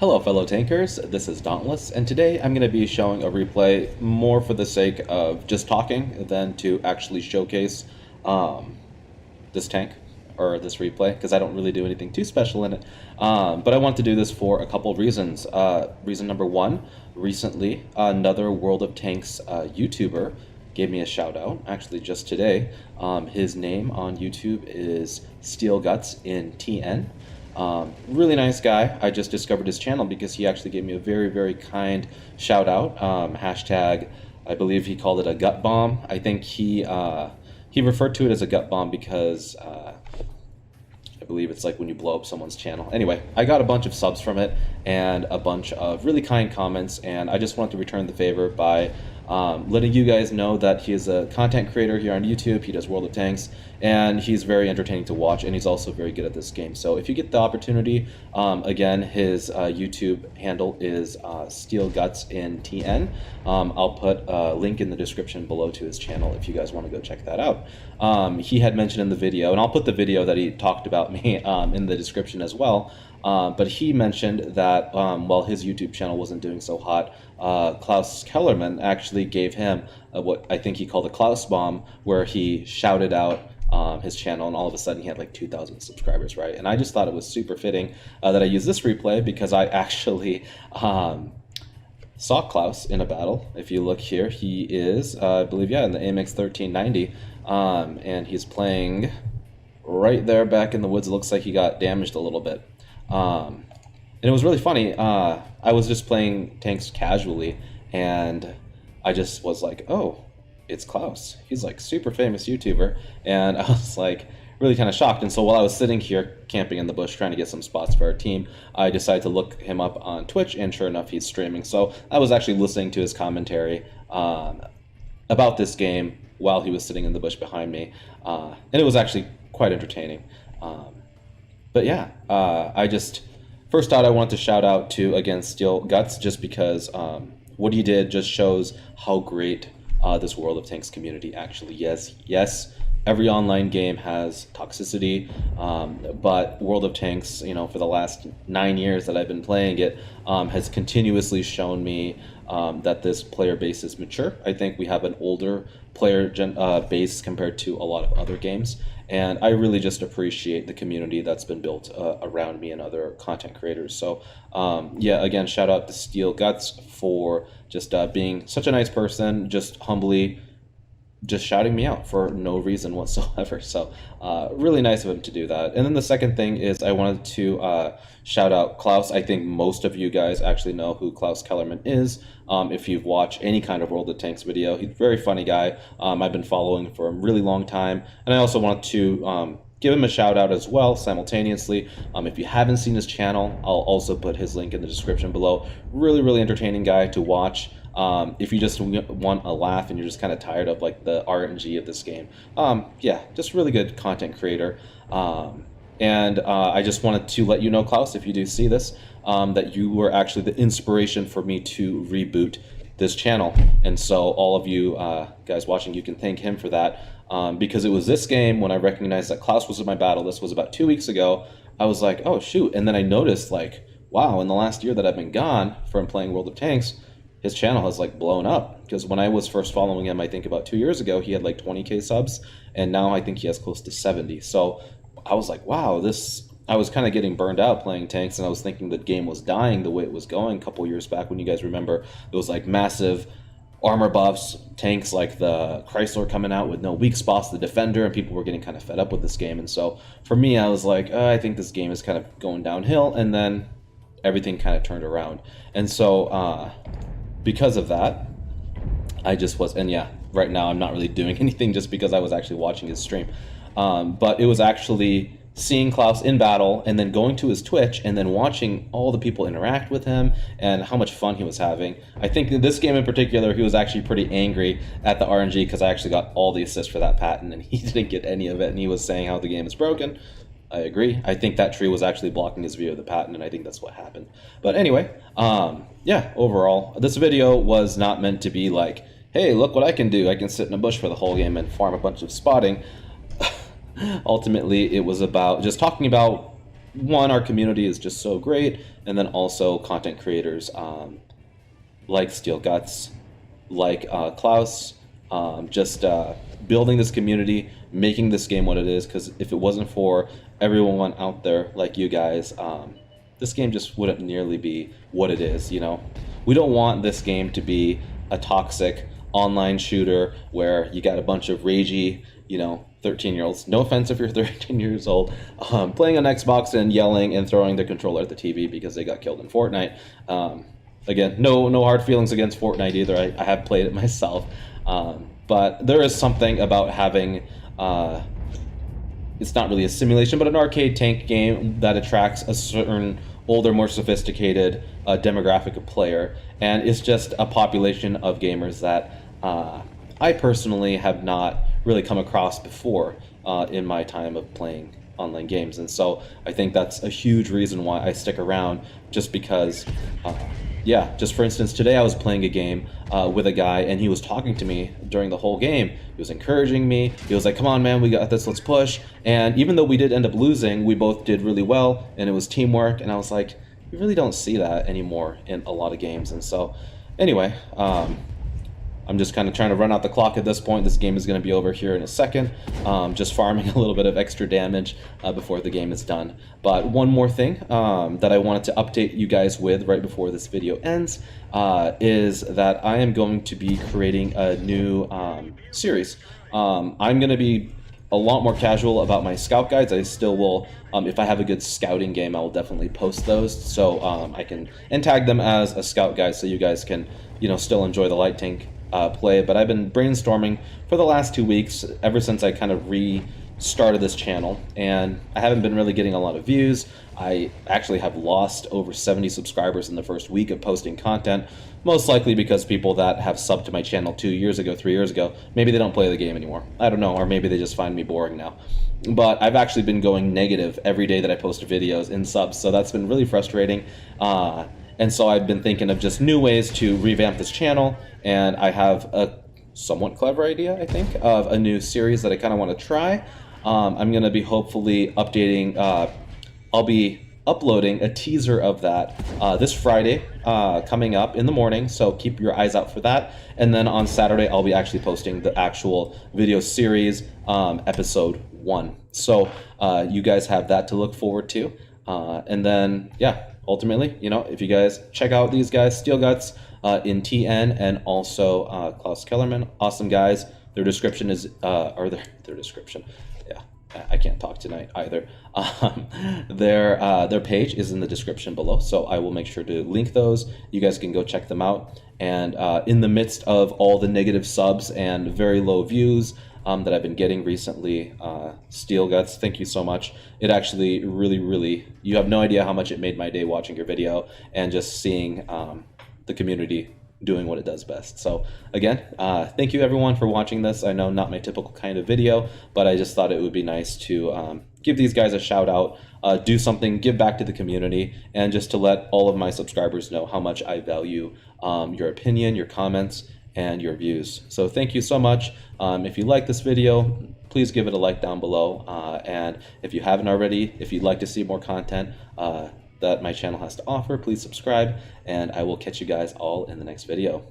Hello fellow tankers, this is Dauntless, and today I'm going to be showing a replay more for the sake of just talking than to actually showcase this tank, or this replay, because I don't really do anything too special in it. But I want to do this for a couple of reasons. Reason number one, recently another World of Tanks YouTuber gave me a shout out, actually just today. His name on YouTube is SteelGutsinTN. Really nice guy. I just discovered his channel because he actually gave me a very, very kind shout out. Hashtag, I believe he called it a gut bomb. I think he referred to it as a gut bomb because I believe it's like when you blow up someone's channel. Anyway, I got a bunch of subs from it and a bunch of really kind comments, and I just wanted to return the favor by letting you guys know that he is a content creator here on YouTube. He does World of Tanks, and he's very entertaining to watch, and he's also very good at this game. So if you get the opportunity, again, his YouTube handle is SteelGutsinTN. I'll put a link in the description below to his channel if you guys want to go check that out. He had mentioned in the video, and I'll put the video that he talked about me in the description as well. But he mentioned that while his YouTube channel wasn't doing so hot, Claus Kellerman actually gave him what I think he called a Claus bomb, where he shouted out his channel, and all of a sudden he had like 2,000 subscribers, right? And I just thought it was super fitting that I use this replay because I actually saw Claus in a battle. If you look here, he is, I believe, yeah, in the AMX 1390, and he's playing right there back in the woods. It looks like he got damaged a little bit. And it was really funny. I was just playing tanks casually, and I just was like, oh, it's Claus. He's like super famous YouTuber. And I was like really kind of shocked. And so while I was sitting here camping in the bush trying to get some spots for our team, I decided to look him up on Twitch, and sure enough, he's streaming. So I was actually listening to his commentary about this game while he was sitting in the bush behind me. And it was actually quite entertaining. But yeah, I just first out I want to shout out to, again, Steel Guts, just because what he did just shows how great this World of Tanks community actually is. Yes, every online game has toxicity, but World of Tanks, you know, for the last 9 years that I've been playing it, has continuously shown me that this player base is mature. I think we have an older player base compared to a lot of other games. And I really just appreciate the community that's been built around me and other content creators. So yeah, again, shout out to Steel Guts for just being such a nice person, just humbly just shouting me out for no reason whatsoever. So really nice of him to do that. And then the second thing is I wanted to shout out Claus. I think most of you guys actually know who Claus Kellerman is. If you've watched any kind of World of Tanks video, he's a very funny guy. I've been following for a really long time. And I also want to give him a shout out as well simultaneously. If you haven't seen his channel, I'll also put his link in the description below. Really, really entertaining guy to watch. If you just want a laugh and you're just kind of tired of like the RNG of this game, yeah, just really good content creator. And I just wanted to let you know, Claus, if you do see this, that you were actually the inspiration for me to reboot this channel. And so all of you guys watching, you can thank him for that, because it was this game when I recognized that Claus was in my battle. This was about 2 weeks ago. I was like, oh shoot. And then I noticed, like, wow, in the last year that I've been gone from playing World of Tanks, his channel has like blown up. Because when I was first following him, I think about 2 years ago, he had like 20K subs, and now I think he has close to 70. So I was like, wow, I was kind of getting burned out playing tanks, and I was thinking the game was dying the way it was going a couple years back. When you guys remember, it was like massive armor buffs, tanks like the Chrysler coming out with no weak spots, the Defender, and people were getting kind of fed up with this game. And so for me, I was like, I think this game is kind of going downhill, and then everything kind of turned around. And so because of that, I just was, and yeah, right now I'm not really doing anything just because I was actually watching his stream. But it was actually seeing Claus in battle and then going to his Twitch and then watching all the people interact with him and how much fun he was having. I think in this game in particular, he was actually pretty angry at the RNG because I actually got all the assists for that patent and he didn't get any of it, and he was saying how the game is broken. I agree. I think that tree was actually blocking his view of the patent, and I think that's what happened. But anyway, yeah, overall, this video was not meant to be like, hey, look what I can do. I can sit in a bush for the whole game and farm a bunch of spotting. Ultimately, it was about just talking about one, our community is just so great, and then also content creators like SteelGuts, like Claus, just building this community, making this game what it is, because if it wasn't for everyone out there like you guys, this game just wouldn't nearly be what it is, you know? We don't want this game to be a toxic online shooter where you got a bunch of ragey, you know, 13-year-olds. No offense if you're 13 years old, playing on Xbox and yelling and throwing their controller at the TV because they got killed in Fortnite. Again, no hard feelings against Fortnite either. I have played it myself. But there is something about having, it's not really a simulation, but an arcade tank game that attracts a certain older, more sophisticated demographic of player. And it's just a population of gamers that I personally have not really come across before in my time of playing online games. And so I think that's a huge reason why I stick around, just because yeah, just for instance, today I was playing a game with a guy, and he was talking to me during the whole game. He was encouraging me. He was like, come on, man, we got this, let's push. And even though we did end up losing, we both did really well, and it was teamwork. And I was like, you really don't see that anymore in a lot of games. And so anyway, I'm just kind of trying to run out the clock at this point. This game is going to be over here in a second. Just farming a little bit of extra damage before the game is done. But one more thing that I wanted to update you guys with right before this video ends is that I am going to be creating a new series. I'm going to be a lot more casual about my scout guides. I still will, if I have a good scouting game, I will definitely post those, so I can tag them as a scout guide, so you guys can, you know, still enjoy the light tank play. But I've been brainstorming for the last 2 weeks, ever since I kind of restarted this channel, and I haven't been really getting a lot of views. I actually have lost over 70 subscribers in the first week of posting content, most likely because people that have subbed to my channel 2 years ago, 3 years ago, maybe they don't play the game anymore. I don't know, or maybe they just find me boring now. But I've actually been going negative every day that I post videos in subs, so that's been really frustrating. And so I've been thinking of just new ways to revamp this channel, and I have a somewhat clever idea, I think, of a new series that I kind of want to try. I'm going to be hopefully updating, I'll be uploading a teaser of that this Friday coming up in the morning, so keep your eyes out for that. And then on Saturday, I'll be actually posting the actual video series, episode 1. So you guys have that to look forward to. And then, yeah, ultimately, you know, if you guys check out these guys, SteelGuts in TN, and also Claus Kellerman, awesome guys. Their description is, or their description, yeah, I can't talk tonight either. Their page is in the description below, so I will make sure to link those. You guys can go check them out. And in the midst of all the negative subs and very low views that I've been getting recently, SteelGuts, thank you so much. It actually really, you have no idea how much it made my day watching your video and just seeing the community doing what it does best. So again, thank you everyone for watching this. I know not my typical kind of video, but I just thought it would be nice to give these guys a shout out, do something, give back to the community, and just to let all of my subscribers know how much I value your opinion, your comments, and your views. So thank you so much. If you like this video, please give it a like down below. And if you haven't already, if you'd like to see more content that my channel has to offer, please subscribe, and I will catch you guys all in the next video.